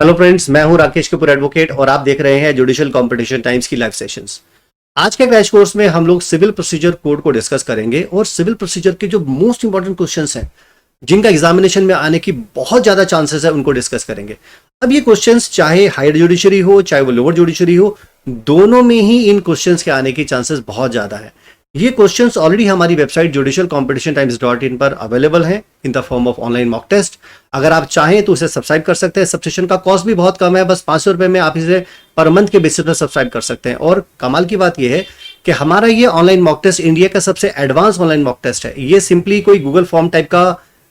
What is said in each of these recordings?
Hello friends, मैं हूं Rakesh Kapoor advocate और आप देख रहे हैं जुडिशियल कॉम्पिटिशन टाइम्स की लाइव सेशंस। आज के क्रैश कोर्स में हम लोग सिविल प्रोसीजर कोड को डिस्कस करेंगे और सिविल प्रोसीजर के जो मोस्ट इंपॉर्टेंट क्वेश्चंस हैं जिनका एग्जामिनेशन में आने की बहुत ज्यादा चांसेस है उनको डिस्कस करेंगे। अब ये क्वेश्चंस चाहे हायर जुडिशरी हो चाहे वो लोअर जुडिशरी हो, दोनों में ही इन क्वेश्चंस के आने की चांसेस बहुत ज्यादा है। ये क्वेश्चंस ऑलरेडी हमारी वेबसाइट judicialcompetitiontimes.in पर अवेलेबल हैं in the form of online mock test. अगर आप चाहें तो उसे सब्सक्राइब कर सकते हैं। सब्सक्रिप्शन का कॉस्ट भी बहुत कम है, बस 500 रुपए में आप इसे पर मंथ के बेसिस पर सब्सक्राइब कर सकते हैं। और कमाल की बात यह है कि हमारा ये ऑनलाइन मॉक टेस्ट इंडिया का सबसे एडवांस ऑनलाइन मॉक टेस्ट है। ये सिंपली कोई गूगल फॉर्म टाइप का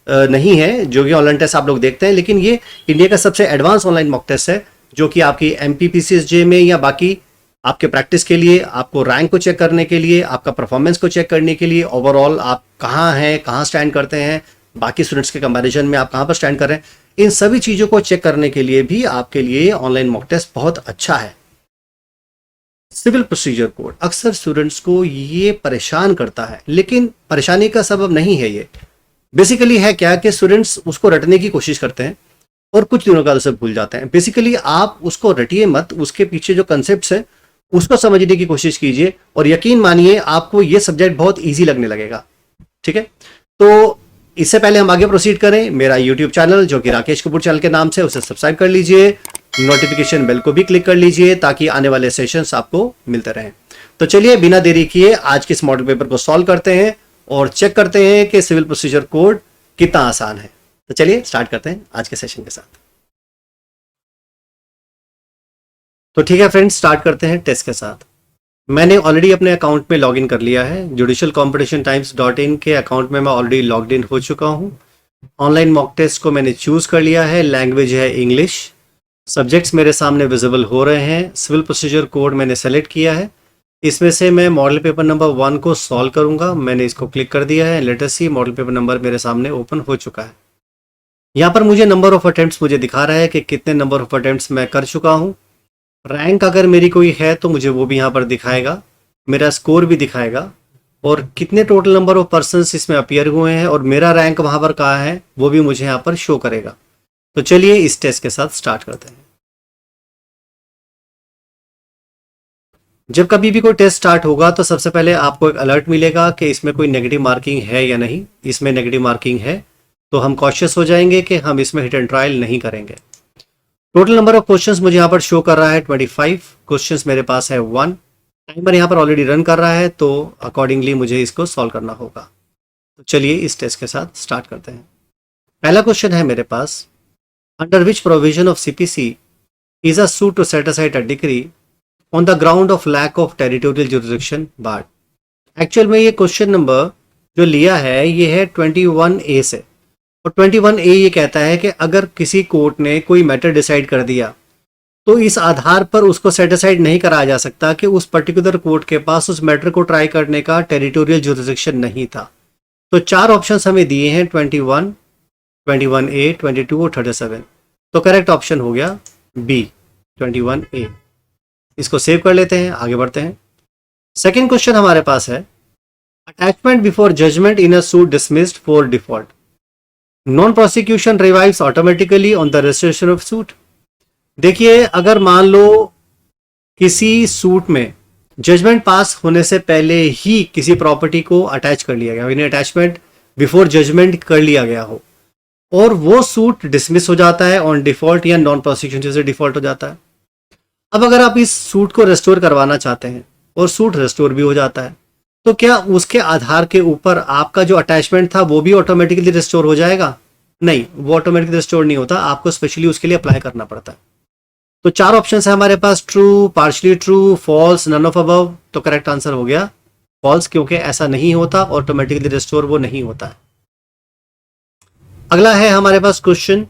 नहीं है जो कि ऑनलाइन टेस्ट आप लोग देखते हैं, लेकिन ये इंडिया का सबसे एडवांस ऑनलाइन मॉक टेस्ट है जो कि आपकी MPPCSJ में या बाकी आपके प्रैक्टिस के लिए, आपको रैंक को चेक करने के लिए, आपका परफॉर्मेंस को चेक करने के लिए, ओवरऑल आप कहाँ हैं, कहाँ स्टैंड करते हैं, बाकी स्टूडेंट्स के कंपैरिजन में आप कहाँ पर स्टैंड कर रहे हैं, इन सभी चीज़ों को चेक करने के लिए भी आपके लिए ऑनलाइन मॉक टेस्ट बहुत अच्छा है। सिविल प्रोसीजर कोड अक्सर स्टूडेंट्स को ये परेशान करता है, लेकिन परेशानी का सबब नहीं है। ये बेसिकली है क्या कि स्टूडेंट्स उसको रटने की कोशिश करते हैं और कुछ दिनों बाद उसे भूल जाते हैं। बेसिकली आप उसको रटिए मत, उसके पीछे जो कंसेप्ट है उसको समझने की कोशिश कीजिए और यकीन मानिए आपको ये सब्जेक्ट बहुत इजी लगने लगेगा। ठीक है, तो इससे पहले हम आगे प्रोसीड करें, मेरा YouTube चैनल जो कि राकेश कपूर चैनल के नाम से, उसे सब्सक्राइब कर लीजिए, नोटिफिकेशन बेल को भी क्लिक कर लीजिए ताकि आने वाले सेशंस आपको मिलते रहें। तो चलिए बिना देरी किए आज के इस मॉडल पेपर को सॉल्व करते हैं और चेक करते हैं कि सिविल प्रोसीजर कोड कितना आसान है। तो चलिए स्टार्ट करते हैं आज के सेशन के साथ। तो ठीक है फ्रेंड्स, स्टार्ट करते हैं टेस्ट के साथ। मैंने ऑलरेडी अपने अकाउंट में लॉगिन कर लिया है। judicialcompetitiontimes.in के अकाउंट में मैं ऑलरेडी लॉग्ड इन हो चुका हूँ। ऑनलाइन मॉक टेस्ट को मैंने चूज कर लिया है। लैंग्वेज है इंग्लिश। सब्जेक्ट्स मेरे सामने विजिबल हो रहे हैं। सिविल प्रोसीजर कोड मैंने सेलेक्ट किया है। इसमें से मैं मॉडल पेपर नंबर 1 को सॉल्व करूंगा। मैंने इसको क्लिक कर दिया है। लेट अस सी, मॉडल पेपर नंबर मेरे सामने ओपन हो चुका है। यहाँ पर मुझे नंबर ऑफ अटेम्प्ट्स मुझे दिखा रहा है कि कितने नंबर ऑफ अटेम्प्ट्स मैं कर चुका हूँ। रैंक अगर मेरी कोई है तो मुझे वो भी यहाँ पर दिखाएगा, मेरा स्कोर भी दिखाएगा और कितने टोटल नंबर ऑफ पर्सन्स इसमें अपीयर हुए हैं और मेरा रैंक वहाँ पर कहाँ है वो भी मुझे यहाँ पर शो करेगा। तो चलिए इस टेस्ट के साथ स्टार्ट करते हैं। जब कभी भी कोई टेस्ट स्टार्ट होगा तो सबसे पहले आपको एक अलर्ट मिलेगा कि इसमें कोई नेगेटिव मार्किंग है या नहीं। इसमें नेगेटिव मार्किंग है तो हम कॉशियस हो जाएंगे कि हम इसमें हिट एंड ट्रायल नहीं करेंगे। टोटल नंबर ऑफ क्वेश्चंस मुझे यहाँ पर शो कर रहा है 25 क्वेश्चंस मेरे पास है 1। टाइमर यहाँ पर ऑलरेडी रन कर रहा है तो अकॉर्डिंगली मुझे इसको सॉल्व करना होगा। तो चलिए इस टेस्ट के साथ स्टार्ट करते हैं। पहला क्वेश्चन है मेरे पास, under which provision of CPC is a suit to set aside a decree on the ground of lack of territorial jurisdiction barred. Actual में ये क्वेश्चन नंबर जो लिया है ये है 21A से और 21A ये कहता है कि अगर किसी कोर्ट ने कोई मैटर डिसाइड कर दिया तो इस आधार पर उसको सेट असाइड नहीं कराया जा सकता कि उस पर्टिकुलर कोर्ट के पास उस मैटर को ट्राई करने का टेरिटोरियल जुरिसडिक्शन नहीं था। तो 4 ऑप्शंस हमें दिए हैं 21, 21A, 22 और 37। तो करेक्ट ऑप्शन हो गया B, 21A। इसको सेव कर लेते हैं, आगे बढ़ते हैं। सेकेंड क्वेश्चन हमारे पास है, attachment before judgment in a suit dismissed for default, non prosecution revives automatically on the registration of suit. देखिए, अगर मान लो किसी सूट में जजमेंट पास होने से पहले ही किसी प्रॉपर्टी को अटैच कर लिया गया, यानी अटैचमेंट बिफोर जजमेंट कर लिया गया हो और वो सूट डिसमिस हो जाता है ऑन डिफॉल्ट या नॉन प्रोसिक्यूशन जैसे डिफॉल्ट हो जाता है। अब अगर आप इस सूट को रेस्टोर करवाना चाहते हैं और सूट रेस्टोर भी हो जाता है तो क्या उसके आधार के ऊपर आपका जो अटैचमेंट था वो भी ऑटोमेटिकली रिस्टोर हो जाएगा? नहीं, वो ऑटोमेटिकली रिस्टोर नहीं होता, आपको स्पेशली उसके लिए अप्लाई करना पड़ता है। तो 4 ऑप्शंस है हमारे पास, true, partially true, false, none of above. तो करेक्ट आंसर हो गया फॉल्स, क्योंकि ऐसा नहीं होता, ऑटोमेटिकली रिस्टोर वो नहीं होता है। अगला है हमारे पास question,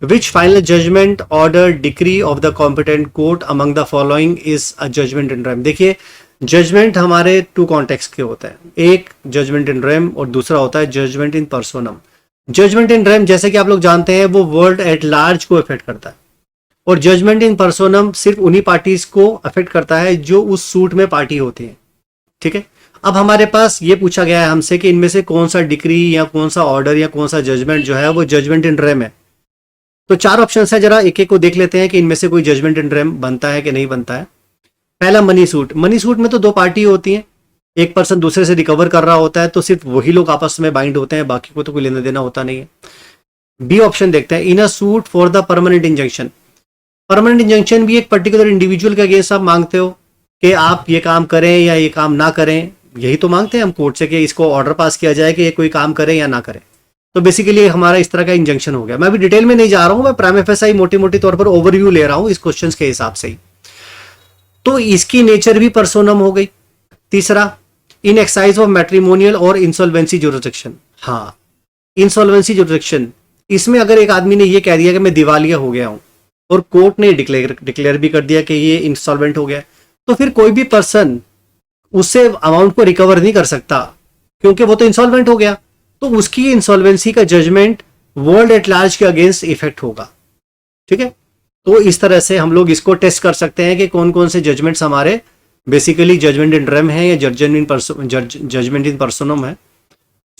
which final judgment order decree of the competent court among the following is a judgment in rem. देखिए, जजमेंट हमारे 2 कॉन्टेक्स्ट के होते हैं, एक जजमेंट इन रेम और दूसरा होता है judgement in पर्सोनम। Judgement in RAM जैसे कि आप लोग जानते हैं वो वर्ल्ड एट लार्ज को अफेक्ट करता है और जजमेंट इन पर्सोनम सिर्फ उन्हीं पार्टीज को अफेक्ट करता है जो उस सूट में पार्टी होती हैं। ठीक है, अब हमारे पास ये पूछा गया है हमसे कि इनमें से कौन सा डिक्री या कौन सा ऑर्डर या कौन सा जजमेंट जो है वो जजमेंट इन रेम है। तो 4 ऑप्शन है, जरा एक एक को देख लेते हैं कि इनमें से कोई जजमेंट इन रेम बनता है कि नहीं बनता है। पहला मनी सूट। मनी सूट में तो 2 पार्टी होती हैं, एक पर्सन दूसरे से रिकवर कर रहा होता है, तो सिर्फ वही लोग आपस में बाइंड होते हैं, बाकी को तो कोई लेना देना होता नहीं है। बी ऑप्शन देखते हैं, in a suit for the permanent injunction. Permanent injunction भी एक पर्टिकुलर इंडिविजुअल के अगेंस्ट आप मांगते हो कि आप ये काम करें या ये काम ना करें, यही तो मांगते हैं हम कोर्ट से कि इसको ऑर्डर पास किया जाए कि ये कोई काम करें या ना करें। तो बेसिकली हमारा इस तरह का इंजंक्शन हो गया। मैं अभी डिटेल में नहीं जा रहा हूं, मैं प्राइम एफएसआई मोटी मोटी तौर पर ओवरव्यू ले रहा हूं इस क्वेश्चन के हिसाब से ही। तो इसकी नेचर भी पर्सोनम हो गई। तीसरा, इन एक्साइज ऑफ मैट्रिमोनियल और इंसॉल्वेंसी जुरिसडिक्शन। हाँ, इंसॉल्वेंसी जुरिसडिक्शन, इसमें अगर एक आदमी ने ये कह दिया कि मैं दिवालिया हो गया हूं और कोर्ट ने डिक्लेयर भी कर दिया कि ये इंसॉल्वेंट हो गया, तो फिर कोई भी पर्सन उससे अमाउंट को रिकवर नहीं कर सकता क्योंकि वो तो इंसॉल्वेंट हो गया। तो उसकी इंसॉल्वेंसी का जजमेंट वर्ल्ड एट लार्ज के अगेंस्ट इफेक्ट होगा। ठीक है, तो इस तरह से हम लोग इसको टेस्ट कर सकते हैं कि कौन कौन से जजमेंट्स हमारे बेसिकली जजमेंट इन रेम है या जजमेंट इन पर्सोनम है।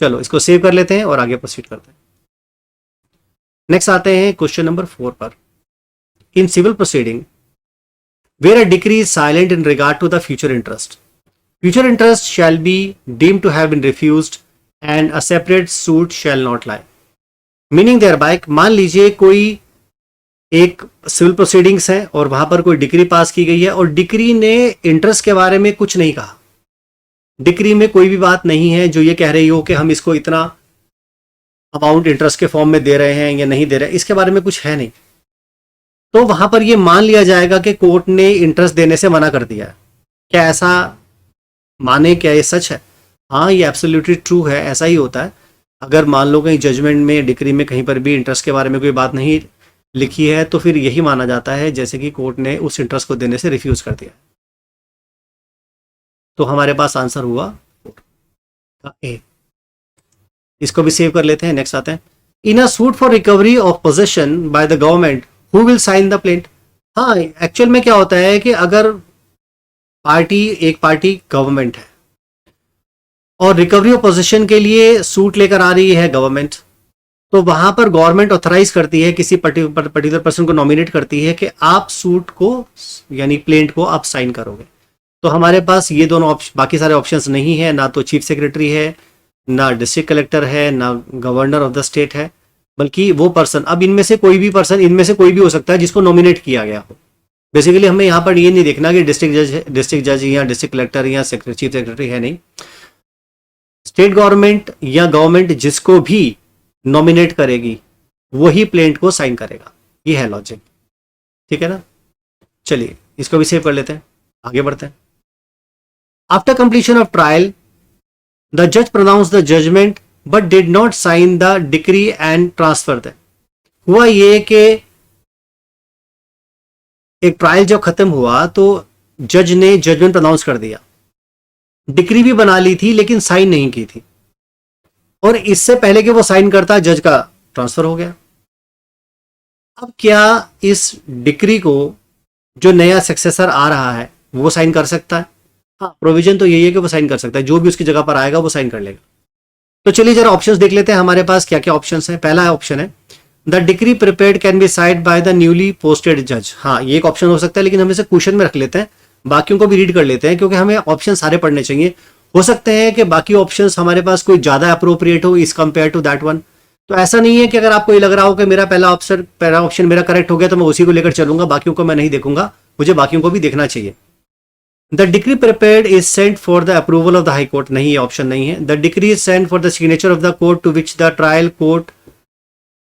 चलो इसको सेव कर लेते हैं और आगे प्रोसीड करते हैं। नेक्स्ट आते हैं क्वेश्चन नंबर 4 पर। In civil proceeding where a decree is silent in regard to the future interest, future interest shall be deemed to have been refused and a separate suit shall not lie. Meaning thereby, मान लीजिए कोई एक civil proceedings है और वहां पर कोई decree pass की गई है और डिक्री ने इंटरेस्ट के बारे में कुछ नहीं कहा। डिक्री में कोई भी बात नहीं है जो ये कह रही हो कि हम इसको इतना अमाउंट इंटरेस्ट के फॉर्म में दे रहे हैं या नहीं दे रहे हैं, इसके बारे में कुछ है नहीं। तो वहां पर ये मान लिया जाएगा कि कोर्ट ने इंटरेस्ट देने से मना कर दिया है। क्या ऐसा माने, क्या ये सच है? हाँ, ये एब्सोल्युटली ट्रू है, ऐसा ही होता है। अगर मान लो कहीं जजमेंट में, डिक्री में कहीं पर भी इंटरेस्ट के बारे में कोई बात नहीं लिखी है तो फिर यही माना जाता है जैसे कि कोर्ट ने उस इंटरेस्ट को देने से रिफ्यूज कर दिया। तो हमारे पास आंसर हुआ का ए। इसको भी सेव कर लेते हैं। नेक्स्ट आते हैं, in a suit for recovery of possession by the government who will sign the plaint. हाँ, एक्चुअल में क्या होता है कि अगर एक पार्टी गवर्नमेंट है और रिकवरी ऑफ पोजेशन के लिए सूट लेकर आ रही है गवर्नमेंट, तो वहां पर गवर्नमेंट ऑथराइज करती है, किसी पर्टिकुलर पर्सन को नॉमिनेट करती है कि आप सूट को यानी प्लेंट को आप साइन करोगे। तो हमारे पास ये दोनों बाकी सारे ऑप्शंस नहीं है, ना तो चीफ सेक्रेटरी है, ना डिस्ट्रिक्ट कलेक्टर है, ना गवर्नर ऑफ द स्टेट है, बल्कि वो पर्सन, अब इनमें से कोई भी पर्सन, इनमें से कोई भी हो सकता है जिसको नॉमिनेट किया गया हो। बेसिकली हमें यहाँ पर ये नहीं देखना कि डिस्ट्रिक्ट जज या डिस्ट्रिक्ट कलेक्टर या चीफ सेक्रेटरी है, नहीं। स्टेट गवर्नमेंट या गवर्नमेंट जिसको भी नॉमिनेट करेगी वही प्लेंट को साइन करेगा। ये है लॉजिक, ठीक है ना। चलिए इसको भी सेव कर लेते हैं, आगे बढ़ते हैं। After completion of trial the जज pronounce the judgment but did not sign the decree and transfer the. हुआ ये कि एक ट्रायल जब खत्म हुआ तो जज ने जजमेंट प्रोनाउंस कर दिया, डिक्री भी बना ली थी लेकिन साइन नहीं की थी, और इससे पहले कि वो साइन करता जज का ट्रांसफर हो गया। अब क्या इस डिक्री को जो नया सक्सेसर आ रहा है वो साइन कर सकता है? हाँ, प्रोविजन तो यही है कि वो साइन कर सकता है, जो भी उसकी जगह पर आएगा वो साइन कर लेगा। तो चलिए जरा ऑप्शंस देख लेते हैं हमारे पास क्या क्या ऑप्शंस हैं। पहला ऑप्शन है the decree prepared can be side by the newly posted जज। हाँ, ये एक ऑप्शन हो सकता है, लेकिन हम इसे क्वेश्चन में रख लेते हैं, बाकियों को भी रीड कर लेते हैं क्योंकि हमें ऑप्शन सारे पढ़ने चाहिए। हो सकते हैं कि बाकी ऑप्शंस हमारे पास कोई ज्यादा अप्रोप्रिएट हो इस कंपेयर टू दैट वन। तो ऐसा नहीं है कि अगर आपको ये लग रहा हो कि मेरा पहला ऑप्शन मेरा करेक्ट हो गया तो मैं उसी को लेकर चलूंगा, बाकियों को मैं नहीं देखूंगा, मुझे बाकियों को भी देखना चाहिए। The decree prepared is sent for the approval of the high court, नहीं, ये ऑप्शन नहीं है। The decree is sent for the signature of the court to which the trial court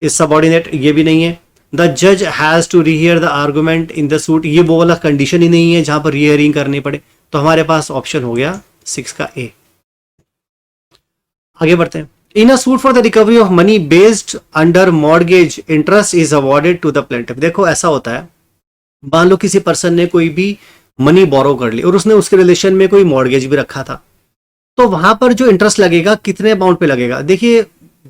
is subordinate, ये भी नहीं है। द जज has to rehear the argument in the suit, ये वो वाला कंडीशन ही नहीं है जहां पर रीहियरिंग करनी पड़े। तो हमारे पास ऑप्शन हो गया 6 का ए। आगे बढ़ते हैं। In a suit for the recovery of money based under mortgage interest is awarded to the plaintiff. देखो ऐसा होता है, मान लो किसी पर्सन ने कोई भी मनी बोरो कर ली और उसने उसके रिलेशन में कोई मॉर्गेज भी रखा था, तो वहां पर जो इंटरेस्ट लगेगा कितने अमाउंट पे लगेगा? देखिए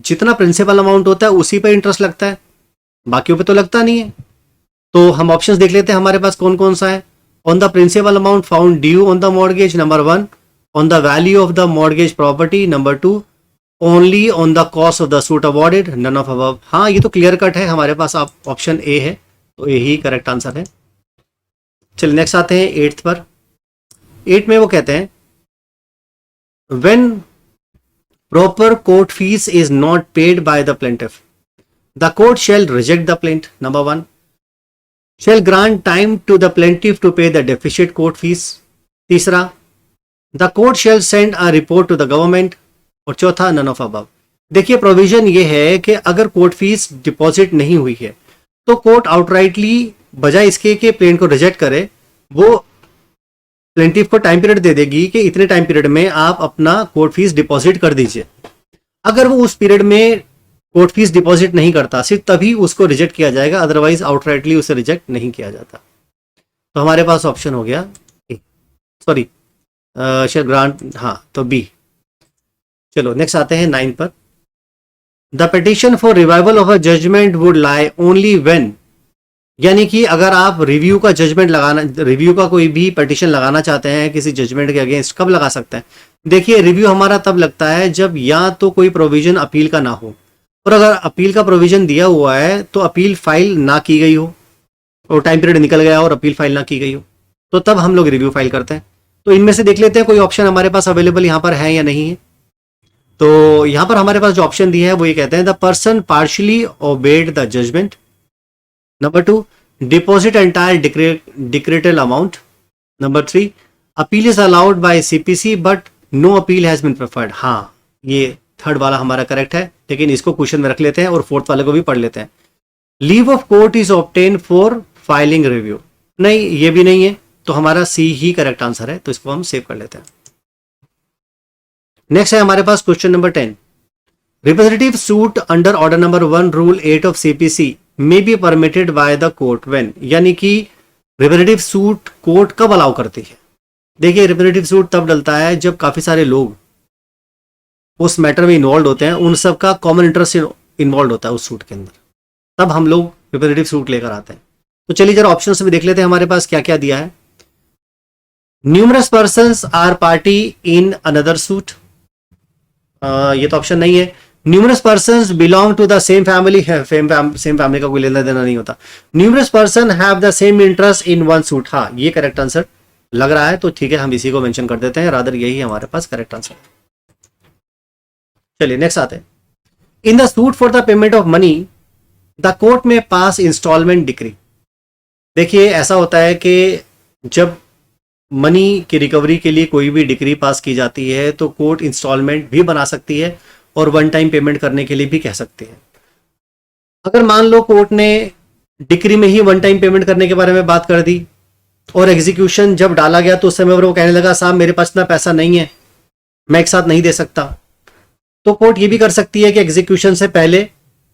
जितना प्रिंसिपल अमाउंट होता है उसी पे इंटरेस्ट लगता है, बाकियों पे तो लगता नहीं है। तो हम ऑप्शंस देख लेते हैं हमारे पास कौन कौन सा है। On the principal amount found due on the mortgage, number 1। On the value of the mortgage property, number 2। Only on the cost of the suit awarded, none of above. हाँ, ये तो क्लियर कट है, हमारे पास आप option A है, तो ए ही correct answer है। चलिए नेक्स्ट आते हैं 8th पर। 8 में वो कहते हैं when proper court fees is not paid by the plaintiff the court shall reject the plaint, number 1, shall grant time to the plaintiff to pay the deficit court fees, तीसरा the court shall send a report to the government, और चौथा none of above. देखिए provision ये है कि अगर court fees deposit नहीं हुई है तो कोर्ट आउटराइटली बजाय इसके कि प्लेंट को रिजेक्ट करे, वो प्लेंटिफ को टाइम पीरियड दे देगी कि इतने टाइम पीरियड में आप अपना कोर्ट फीस डिपॉजिट कर दीजिए। अगर वो उस पीरियड में कोर्ट फीस डिपॉजिट नहीं करता, सिर्फ तभी उसको रिजेक्ट किया जाएगा, अदरवाइज आउटराइटली उसे रिजेक्ट नहीं किया जाता। तो हमारे पास ऑप्शन हो गया सॉरी शेयर ग्रांट, हाँ तो बी। चलो नेक्स्ट आते हैं 9 पर। The petition for revival of a judgment would lie only when, यानी कि अगर आप रिव्यू का जजमेंट लगाना, रिव्यू का कोई भी पिटिशन लगाना चाहते हैं किसी जजमेंट के अगेंस्ट, कब लगा सकते हैं? देखिए रिव्यू हमारा तब लगता है जब या तो कोई प्रोविजन अपील का ना हो, और अगर अपील का प्रोविजन दिया हुआ है तो अपील फाइल ना की गई हो और टाइम पीरियड निकल गया और अपील फाइल ना की गई हो, तो तब हम लोग रिव्यू फाइल करते हैं। तो इनमें से देख लेते हैं कोई ऑप्शन हमारे पास अवेलेबल यहाँ पर है या नहीं है। तो यहाँ पर हमारे पास जो ऑप्शन दिया है वो ये कहते हैं the person partially obeyed the judgment, number 2 deposit entire decretal amount, number 3 appeal is allowed by CPC but no appeal has been preferred. हाँ, ये थर्ड वाला हमारा करेक्ट है, लेकिन इसको क्वेश्चन में रख लेते हैं और फोर्थ वाले को भी पढ़ लेते हैं। Leave of court is obtain for filing review, नहीं ये भी नहीं है, तो हमारा सी ही करेक्ट आंसर है, तो इसको हम सेव कर लेते हैं। नेक्स्ट है हमारे पास question number 10। Representative suit under order number 1 rule 8 of CPC may be permitted by the court when, यानी कि रिप्रेजेंटेटिव सूट कोर्ट कब अलाउ करती है? देखिए रिप्रेजेंटेटिव सूट तब डलता है जब काफी सारे लोग उस मैटर में इन्वॉल्व होते हैं, उन सब का कॉमन इंटरेस्ट इन्वॉल्व होता है उस सूट के अंदर, तब हम लोग रिप्रेजेंटेटिव सूट लेकर आते हैं। तो चलिए जरा ऑप्शंस में देख लेते हैं हमारे पास क्या क्या दिया है। Numerous persons are party in another suit, ये तो ऑप्शन नहीं है। Numerous persons belong to the same family, same family का कोई लेना देना नहीं होता। Numerous person have the same interest in one suit, हाँ ये करेक्ट आंसर लग रहा है, तो ठीक है हम इसी को मेंशन कर देते हैं, रादर यही हमारे पास करेक्ट आंसर है। चलिए नेक्स्ट आते हैं। In the suit for the payment of money the court में पास इंस्टॉलमेंट डिक्री। देखिए ऐसा होता है कि जब मनी की रिकवरी के लिए कोई भी डिक्री पास की जाती है तो कोर्ट इंस्टॉलमेंट भी बना सकती है और वन टाइम पेमेंट करने के लिए भी कह सकती है। अगर मान लो कोर्ट ने डिक्री में ही वन टाइम पेमेंट करने के बारे में बात कर दी और एग्जीक्यूशन जब डाला गया तो उस समय पर वो कहने लगा साहब मेरे पास इतना पैसा नहीं है, मैं एक साथ नहीं दे सकता, तो कोर्ट ये भी कर सकती है कि एग्जीक्यूशन से पहले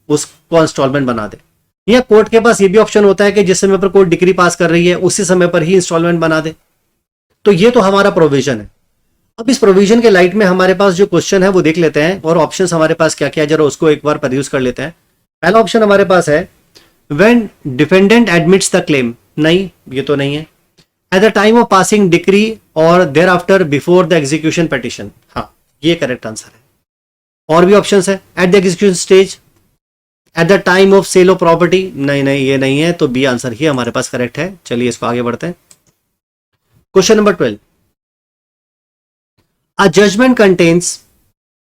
उसको इंस्टॉलमेंट बना दे, या कोर्ट के पास ये भी ऑप्शन होता है कि जिस समय पर कोर्ट डिक्री पास कर रही है उसी समय पर ही इंस्टॉलमेंट बना दे। तो ये तो हमारा प्रोविजन है। अब इस प्रोविजन के लाइट में हमारे पास जो क्वेश्चन है वो देख लेते हैं और ऑप्शंस हमारे पास क्या क्या है जरा उसको एक बार परयूज कर लेते हैं। पहला ऑप्शन हमारे पास है when defendant admits the claim, नहीं ये तो नहीं है। At the time of passing decree और thereafter before the execution petition, हाँ ये करेक्ट आंसर है। और भी ऑप्शंस है at the execution stage, at the time of sale of property, नहीं ये नहीं है, तो बी आंसर ही हमारे पास करेक्ट है। चलिए इसको आगे बढ़ते हैं। Question number 12। A judgment contains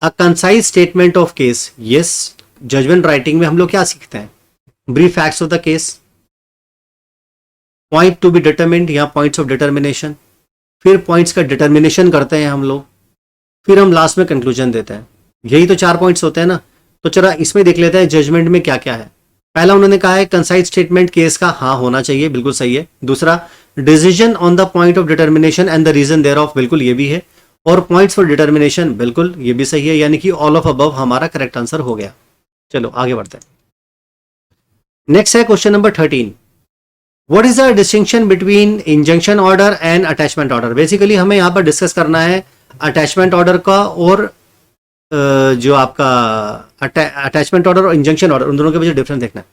a concise statement of case. Yes, judgment writing में हम लोग क्या सीखते हैं? Brief facts of the case, point to be determined या points of determination, फिर points का determination करते हैं हम लोग, फिर हम लास्ट में conclusion देते हैं। यही तो 4 points होते हैं ना। तो चला इसमें देख लेते हैं जजमेंट में क्या क्या है। पहला उन्होंने कहा है कंसाइज स्टेटमेंट केस का, हाँ होना चाहिए, बिल्कुल सही है। दूसरा decision on the point of determination and the reason thereof, बिल्कुल ये भी है। और पॉइंट्स फॉर डिटर्मिनेशन, बिल्कुल ये भी सही है, यानी कि ऑल ऑफ अबव हमारा करेक्ट आंसर हो गया। चलो आगे बढ़ते हैं। नेक्स्ट है question number 13। What is the distinction between injunction order and attachment order. Basically हमें यहाँ पर डिस्कस करना है अटैचमेंट ऑर्डर का और जो आपका अटैचमेंट ऑर्डर और इंजंक्शन ऑर्डर, उन दोनों के बीच डिफरेंस देखना है।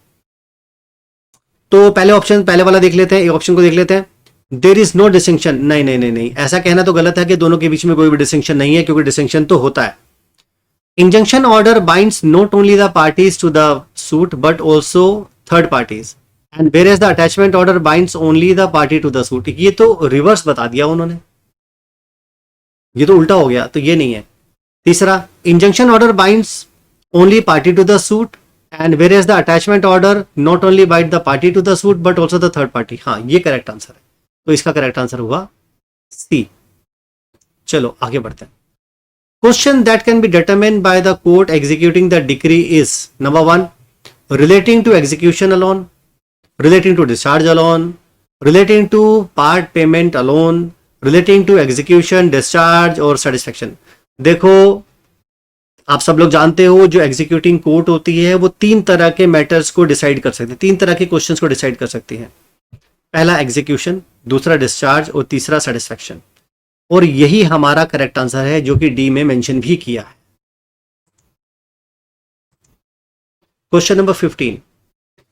तो पहले वाला देख लेते हैं, एक ऑप्शन को देख लेते हैं। देयर इज नो डिस्टिंक्शन, नहीं, ऐसा कहना तो गलत है कि दोनों के बीच में कोई भी डिस्टिंक्शन नहीं है, क्योंकि डिस्टिंक्शन तो होता है। Injunction order binds not only the parties to the suit but also third parties, and whereas the attachment order binds only the party to the suit. ये तो रिवर्स बता दिया उन्होंने, ये तो उल्टा हो गया, तो ये नहीं है। तीसरा, injunction order binds only party to the suit and whereas the attachment order not only bind the party to the suit but also the third party. हाँ, ये करेक्ट आंसर है, तो इसका करेक्ट आंसर हुआ सी। चलो आगे बढ़ते हैं। Question that can be determined bye the court executing the decree is, number 1, relating to execution alone, relating to discharge alone, relating to part payment alone, relating to execution, discharge और satisfaction। देखो, आप सब लोग जानते हो जो executing court होती है वो तीन तरह के मैटर्स को डिसाइड कर सकती है, तीन तरह के क्वेश्चंस को डिसाइड कर सकती है। पहला एग्जीक्यूशन, दूसरा डिस्चार्ज और तीसरा सेटिस्फैक्शन। और यही हमारा करेक्ट आंसर है जो कि डी में मेंशन भी किया है। Question number 15,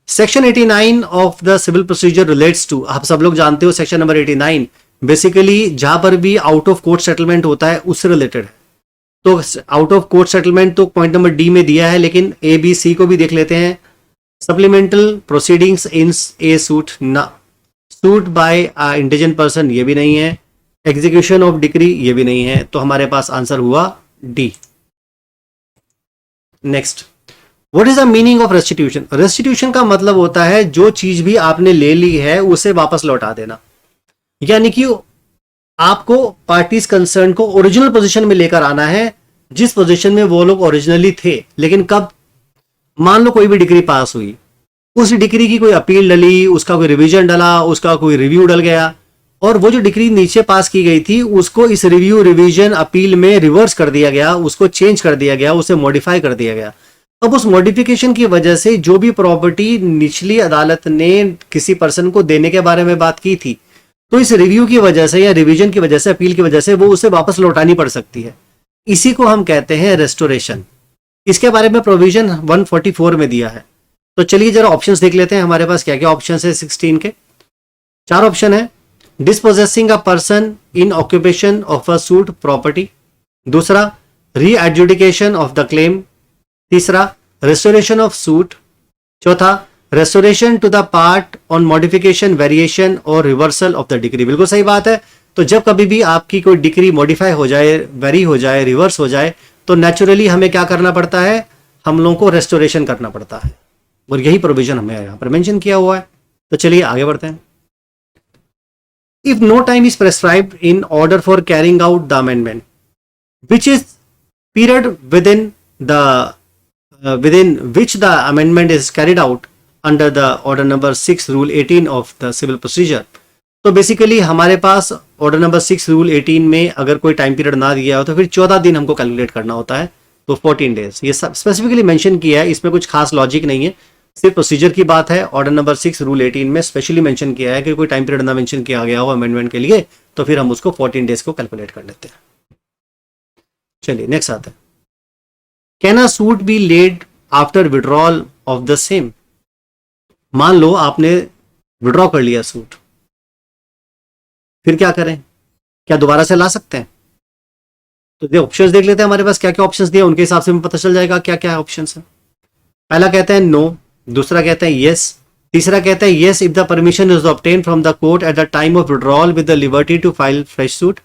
section 89 of the civil procedure relates to, आप सब लोग जानते हो सेक्शन नंबर 89 बेसिकली जहां पर भी आउट ऑफ कोर्ट सेटलमेंट होता है उससे रिलेटेड है। तो आउट ऑफ कोर्ट सेटलमेंट तो पॉइंट नंबर डी में दिया है, लेकिन ए बी सी को भी देख लेते हैं। सप्लीमेंटल प्रोसीडिंग्स इन ए सूट, ना सूट बाय इंडिजेंट पर्सन, ये भी नहीं है। एग्जीक्यूशन ऑफ डिक्री, ये भी नहीं है। तो हमारे पास आंसर हुआ D. Next, what is the meaning of restitution? Restitution का मतलब होता है जो चीज भी आपने ले ली है उसे वापस लौटा देना, यानी कि आपको पार्टीज कंसर्न को ओरिजिनल पोजीशन में लेकर आना है, जिस पोजीशन में वो लोग ओरिजिनली थे। लेकिन कब, मान लो कोई भी डिग्री पास हुई, उस डिग्री की कोई अपील डली, उसका कोई रिवीजन डला, उसका कोई रिव्यू डल गया, और वो जो डिग्री नीचे पास की गई थी उसको इस रिव्यू, रिवीजन, अपील में रिवर्स कर दिया गया, उसको चेंज कर दिया गया, उसे मॉडिफाई कर दिया गया। अब उस मॉडिफिकेशन की वजह से जो भी प्रॉपर्टी निचली अदालत ने किसी पर्सन को देने के बारे में बात की थी, तो इस रिव्यू की वजह से या रिवीजन की वजह से, अपील की वजह से वो उसे वापस लौटानी पड़ सकती है। इसी को हम कहते हैं रेस्टोरेशन। इसके बारे में प्रोविजन 144 में दिया है। तो चलिए जरा ऑप्शंस देख लेते हैं हमारे पास क्या क्या ऑप्शंस है। 16 के 4 ऑप्शन है। Dispossessing a person in occupation of a suit property, दूसरा readjudication of the claim, तीसरा रेस्टोरेशन ऑफ सूट, चौथा restoration to the part on modification, variation और रिवर्सल ऑफ द डिग्री। बिल्कुल सही बात है। तो जब कभी भी आपकी कोई डिग्री मॉडिफाई हो जाए, वेरी हो जाए, रिवर्स हो जाए, तो नेचुरली हमें क्या करना पड़ता है, हम लोगों को रेस्टोरेशन करना पड़ता है, और यही प्रोविजन हमें यहां पर मेंशन किया हुआ है। तो चलिए आगे बढ़ते हैं। If no time is prescribed in order for carrying out the amendment, which is period within which the amendment is carried out under the order number 6 rule 18 of the civil procedure. तो basically हमारे पास order number 6 rule 18 में अगर कोई time period ना दिया हो तो फिर 14 दिन हमको कैलकुलेट करना होता है, तो 14 डेज। ये सब स्पेसिफिकली मेंशन किया है, इसमें कुछ खास लॉजिक नहीं है, सिर्फ प्रोसीजर की बात है। ऑर्डर नंबर 6 रूल 18 में स्पेशली मेंशन किया है कि कोई टाइम पीरियड ना मेंशन किया गया हो अमेंडमेंट के लिए, तो फिर हम उसको 14 डेज को कैलकुलेट कर लेते हैं। चलिए नेक्स्ट आता है। Can a suit be laid after withdrawal of the same? मान लो आपने विड्रॉ कर लिया सूट, फिर क्या करें, क्या दोबारा से ला सकते हैं? तो ये ऑप्शंस देख लेते हैं हमारे पास क्या क्या ऑप्शंस दिए, उनके हिसाब से हमें पता चल जाएगा क्या क्या ऑप्शंस है। पहला कहता है नो, दूसरा कहता है यस, तीसरा कहता है yes if the permission is obtain from the court at the time of withdrawal with the liberty to file fresh suit,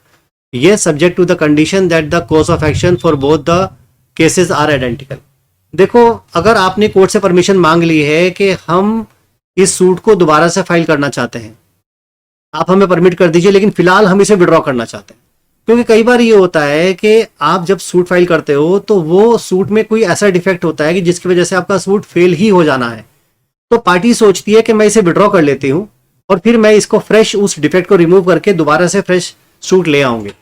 yes subject to the condition that the course of action for both the cases are identical. देखो, अगर आपने court से permission मांग ली है कि हम इस suit को दोबारा से फाइल करना चाहते हैं, आप हमें परमिट कर दीजिए, लेकिन फिलहाल हम इसे विड्रॉ करना चाहते हैं। क्योंकि कई बार ये होता है कि आप जब सूट फाइल करते हो तो वो सूट में कोई ऐसा डिफेक्ट होता है कि जिसकी वजह से आपका सूट फेल ही हो जाना है। तो पार्टी सोचती है कि मैं इसे विड्रॉ कर लेती हूँ और फिर मैं इसको फ्रेश, उस डिफेक्ट को रिमूव करके दोबारा से फ्रेश सूट ले आऊंगे।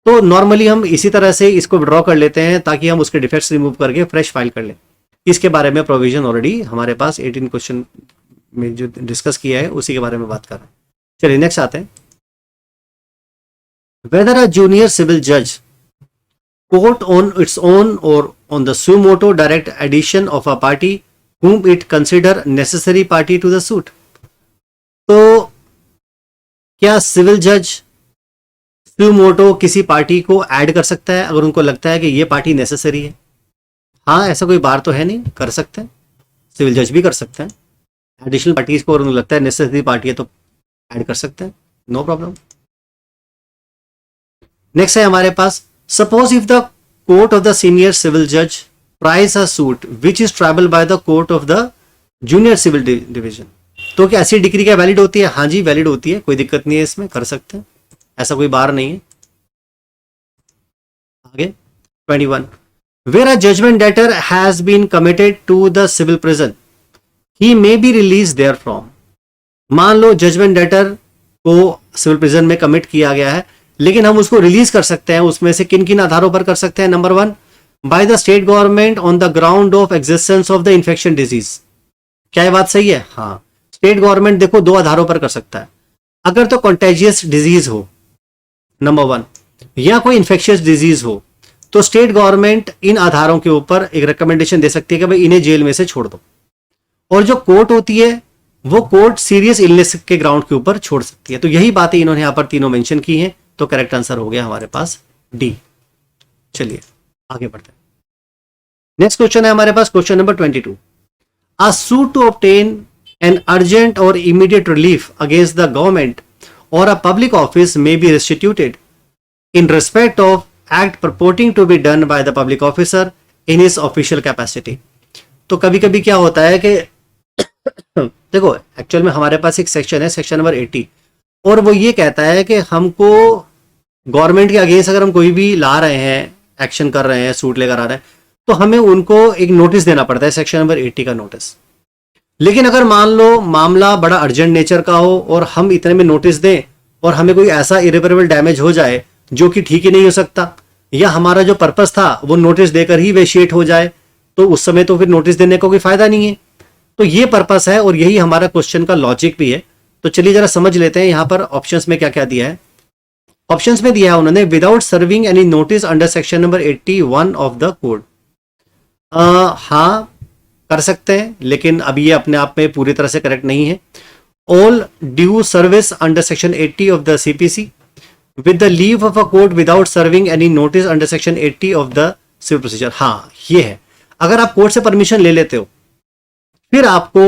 तो नॉर्मली हम इसी तरह से इसको विड्रॉ कर लेते हैं ताकि हम उसके डिफेक्ट्स रिमूव करके फ्रेश फाइल कर लें। इसके बारे में प्रोविजन ऑलरेडी हमारे पास 18 क्वेश्चन में जो डिस्कस किया है उसी के बारे में बात कर रहे हैं। चलिए नेक्स्ट आते हैं। वेदर अ जूनियर सिविल जज court on its own or on the suo motu direct addition of a party whom it consider necessary party to the suit। तो क्या सिविल जज suo motu किसी पार्टी को add कर सकता है अगर उनको लगता है कि ये पार्टी नेसेसरी है? हाँ, ऐसा कोई बार तो है नहीं, कर सकते हैं, सिविल जज भी कर सकते हैं। एडिशनल पार्टीज को अगर लगता है नेसेसरी पार्टी है तो ऐड कर सकते हैं, नो प्रॉब्लम। नेक्स्ट है हमारे पास, suppose if the court of the senior civil जज tries a suit which is triable by the court of the junior civil division. तो क्या ऐसी डिग्री क्या वैलिड होती है? हाँ जी, वैलिड होती है, कोई दिक्कत नहीं है, इसमें कर सकते हैं, ऐसा कोई बार नहीं है। आगे 21, where a judgment debtor has been committed to the civil prison, he may be released therefrom। मान लो जजमेंट डेटर को सिविल प्रिजन में कमिट किया गया है, लेकिन हम उसको रिलीज कर सकते हैं, उसमें से किन किन आधारों पर कर सकते हैं? Number 1, by the state government on the ground of existence of the infection disease. क्या ये बात सही है? हाँ, स्टेट गवर्नमेंट देखो 2 आधारों पर कर सकता है। अगर तो कॉन्टेजियस डिजीज हो नंबर 1, या कोई इन्फेक्शियस डिजीज हो, तो स्टेट गवर्नमेंट इन आधारों के ऊपर एक रिकमेंडेशन दे सकती है कि भाई इन्हें जेल में से छोड़ दो। और जो कोर्ट होती है वो कोर्ट सीरियस इलनेस के ग्राउंड के ऊपर छोड़ सकती है। तो यही बातें इन्होंने यहां पर तीनों मेंशन की हैं, तो करेक्ट आंसर हो गया हमारे पास डी। चलिए आगे बढ़ते हैं। नेक्स्ट क्वेश्चन है हमारे पास question number 22, a suit to obtain an urgent और immediate relief against the government और a public office may be restituted in respect of act purporting to be done by the public officer in his official capacity। तो कभी कभी क्या होता है कि देखो एक्चुअल में हमारे पास एक सेक्शन है, सेक्शन नंबर 80, और वो ये कहता है कि हमको गवर्नमेंट के अगेंस्ट अगर हम कोई भी ला रहे हैं, एक्शन कर रहे हैं, सूट लेकर आ रहे हैं, तो हमें उनको एक नोटिस देना पड़ता है, सेक्शन नंबर 80 का नोटिस। लेकिन अगर मान लो मामला बड़ा अर्जेंट नेचर का हो और हम इतने में नोटिस दें और हमें कोई ऐसा इरिपेरेबल डैमेज हो जाए जो कि ठीक ही नहीं हो सकता, या हमारा जो पर्पस था वो नोटिस देकर ही वेशिएट हो जाए, तो उस समय तो फिर नोटिस देने का कोई फायदा नहीं है। तो ये पर्पस है और यही हमारा क्वेश्चन का लॉजिक भी है। तो चलिए जरा समझ लेते हैं यहां पर ऑप्शंस में क्या क्या दिया है। ऑप्शंस में दिया है उन्होंने, without serving any notice under section number 81 of the code. हाँ कर सकते हैं, लेकिन अब ये अपने आप में पूरी तरह से करेक्ट नहीं है। All due service under section 80 of the CPC with the leave of a court without serving any notice under section 80 of the civil procedure। हाँ ये है, अगर आप कोर्ट से परमिशन ले लेते हो फिर आपको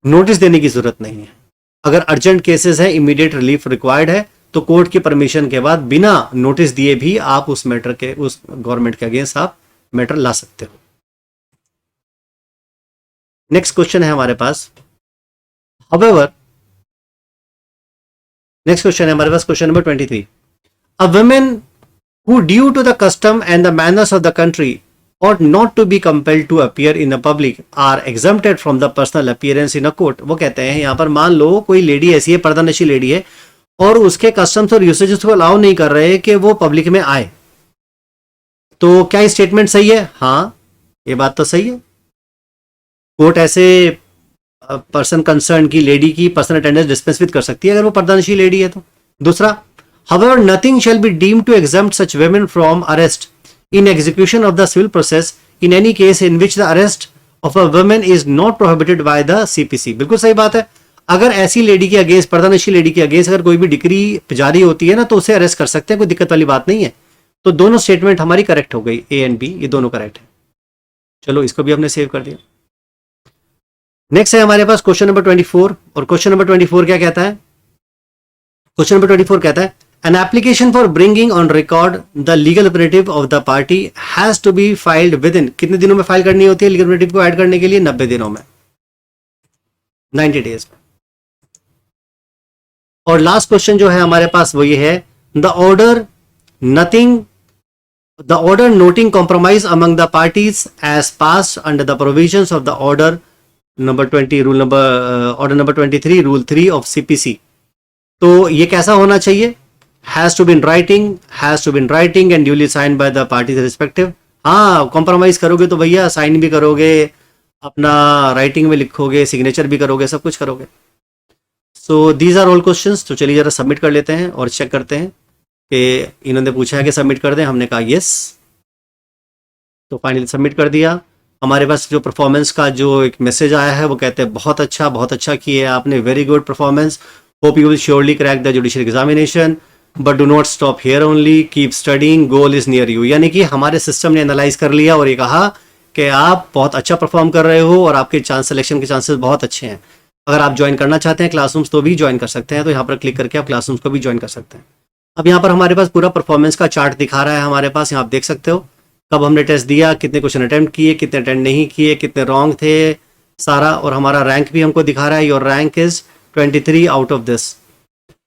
नोटिस देने की जरूरत नहीं है। अगर अर्जेंट केसेस है, इमीडिएट रिलीफ रिक्वायर्ड है, तो कोर्ट की परमिशन के बाद बिना नोटिस दिए भी आप उस मैटर के, उस गवर्नमेंट के अगेंस्ट आप मैटर ला सकते हो। नेक्स्ट क्वेश्चन है हमारे पास, हाउएवर नेक्स्ट क्वेश्चन है हमारे पास question number 23, a woman who due to the custom and the manners of the country ought not to be compelled to appear in the public are exempted from the personal appearance in a court। वो कहते हैं यहां पर मान लो कोई lady ऐसी है, पर्दानशी lady है, और उसके कस्टम्स और यूसेजेस को अलाउ नहीं कर रहे कि वो पब्लिक में आए, तो क्या ये स्टेटमेंट सही है? हाँ ये बात तो सही है। कोर्ट ऐसे पर्सन कंसर्न की लेडी की पर्सनल अटेंडेंस डिस्पेंस विद कर सकती है अगर वो पर्दानशी लेडी है तो। दूसरा, however nothing shall be deemed to exempt such women from arrest in execution of the civil process in any case in which the arrest of a woman is not prohibited by the CPC। बिल्कुल सही बात है, अगर ऐसी lady के against, पर्दानशी lady के against अगर कोई भी डिक्री जारी होती है ना, तो उसे अरेस्ट कर सकते हैं, कोई दिक्कत वाली बात नहीं है। तो दोनों स्टेटमेंट हमारी करेक्ट हो गई, ए एंड बी ये दोनों करेक्ट है। चलो इसको भी हमने सेव कर दिया। नेक्स्ट है हमारे पास क्वेश्चन नंबर 24, और क्वेश्चन नंबर 24 क्या कहता है? क्वेश्चन नंबर 24 कहता है, an application for bringing on record the legal operative of the party has to be filed within, कितने दिनों में फाइल करनी होती है लीगल ऑपरेटिव को ऐड करने के लिए? 90 दिनों में, 90 डेज में। और लास्ट क्वेश्चन जो है हमारे पास वो ये है, the order noting compromise among the parties as pass under the provisions of the order number 20 rule number order number 23 rule 3 of CPC. तो ये कैसा होना चाहिए? Has to be in writing and duly sign by the parties respective. हाँ compromise करोगे तो भैया sign भी करोगे, अपना राइटिंग में लिखोगे, सिग्नेचर भी करोगे, सब कुछ करोगे। So these are all questions. तो चलिए जरा सबमिट कर लेते हैं और चेक करते हैं कि इन्होंने पूछा है कि सबमिट कर दें, हमने कहा यस, तो फाइनली सबमिट कर दिया। हमारे पास जो परफॉर्मेंस का जो एक मैसेज आया है वो कहते हैं बहुत अच्छा किए आपने, very good performance, hope you will surely crack the judicial examination but do not stop here only, keep studying, goal is near you. यानी कि हमारे सिस्टम ने एनालाइज कर लिया और ये कहा कि आप बहुत अच्छा परफॉर्म कर रहे हो और आपके चांस सिलेक्शन के चांसेस बहुत अच्छे हैं। अगर आप ज्वाइन करना चाहते हैं क्लासरूम्स तो भी ज्वाइन कर सकते हैं, तो यहाँ पर क्लिक करके आप क्लासरूम्स को भी ज्वाइन कर सकते हैं। अब यहाँ पर हमारे पास पूरा परफॉर्मेंस का चार्ट दिखा रहा है हमारे पास, यहाँ आप देख सकते हो कब हमने टेस्ट दिया, कितने क्वेश्चन अटेम्प्ट किए, कितने अटेंड नहीं किए, कितने रॉन्ग थे सारा, और हमारा रैंक भी हमको दिखा रहा है। Your rank is 23 out of this.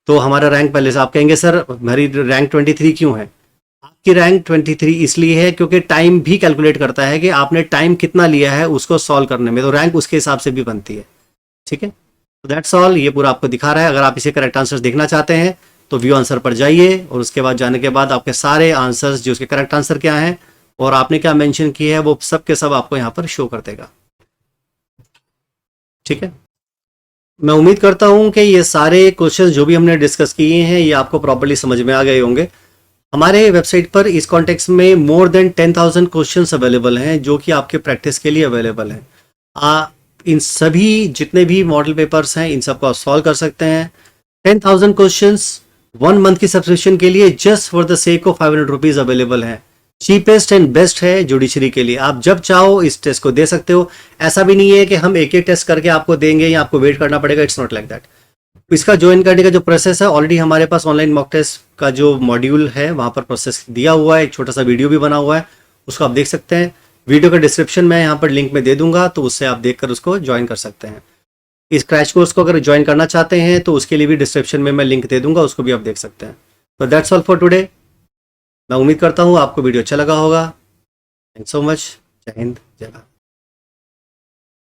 तो हमारा रैंक पहले से आप कहेंगे सर मेरी रैंक 23 क्यों है? आपकी रैंक 23 इसलिए है क्योंकि टाइम भी कैलकुलेट करता है कि आपने टाइम कितना लिया है उसको सॉल्व करने में, तो रैंक उसके हिसाब से भी बनती है। ठीक है, तो दैट्स ऑल, ये पूरा आपको दिखा रहा है। अगर आप इसे करेक्ट आंसर्स देखना चाहते हैं तो व्यू आंसर पर जाइए और उसके बाद जाने के बाद आपके सारे आंसर्स जो उसके करेक्ट आंसर क्या हैं और आपने क्या मेंशन किया है वो सब के सब आपको यहाँ पर शो कर देगा। ठीक है, मैं उम्मीद करता हूँ कि ये सारे क्वेश्चंस जो भी हमने डिस्कस किए हैं ये आपको प्रॉपर्ली समझ में आ गए होंगे। हमारे वेबसाइट पर इस कॉन्टेक्स्ट में मोर देन 10,000 क्वेश्चंस अवेलेबल हैं जो कि आपके प्रैक्टिस के लिए अवेलेबल हैं। इन सभी जितने भी मॉडल पेपर्स हैं इन सबको आप सॉल्व कर सकते हैं। 10,000 क्वेश्चंस 1 मंथ की सब्सक्रिप्शन के लिए just for the sake of 500 rupees available है। चीपेस्ट एंड बेस्ट है जुडिशरी के लिए, आप जब चाहो इस टेस्ट को दे सकते हो। ऐसा भी नहीं है कि हम एक टेस्ट करके आपको देंगे या आपको वेट करना पड़ेगा, इट्स नॉट लाइक दैट। इसका ज्वाइन करने का जो प्रोसेस है ऑलरेडी हमारे पास ऑनलाइन मॉक टेस्ट का जो मॉड्यूल है वहां पर प्रोसेस दिया हुआ है, एक छोटा सा वीडियो भी बना हुआ है, उसको आप देख सकते हैं। वीडियो का डिस्क्रिप्शन मैं यहाँ पर लिंक में दे दूंगा, तो उससे आप देखकर उसको ज्वाइन कर सकते हैं। इस क्रैश कोर्स को अगर ज्वाइन करना चाहते हैं तो उसके लिए भी डिस्क्रिप्शन में मैं लिंक दे दूंगा, उसको भी आप देख सकते हैं। तो दैट्स ऑल फॉर टुडे। मैं उम्मीद करता हूँ आपको वीडियो अच्छा लगा होगा। Thank so much. जय हिंद, जय भारत।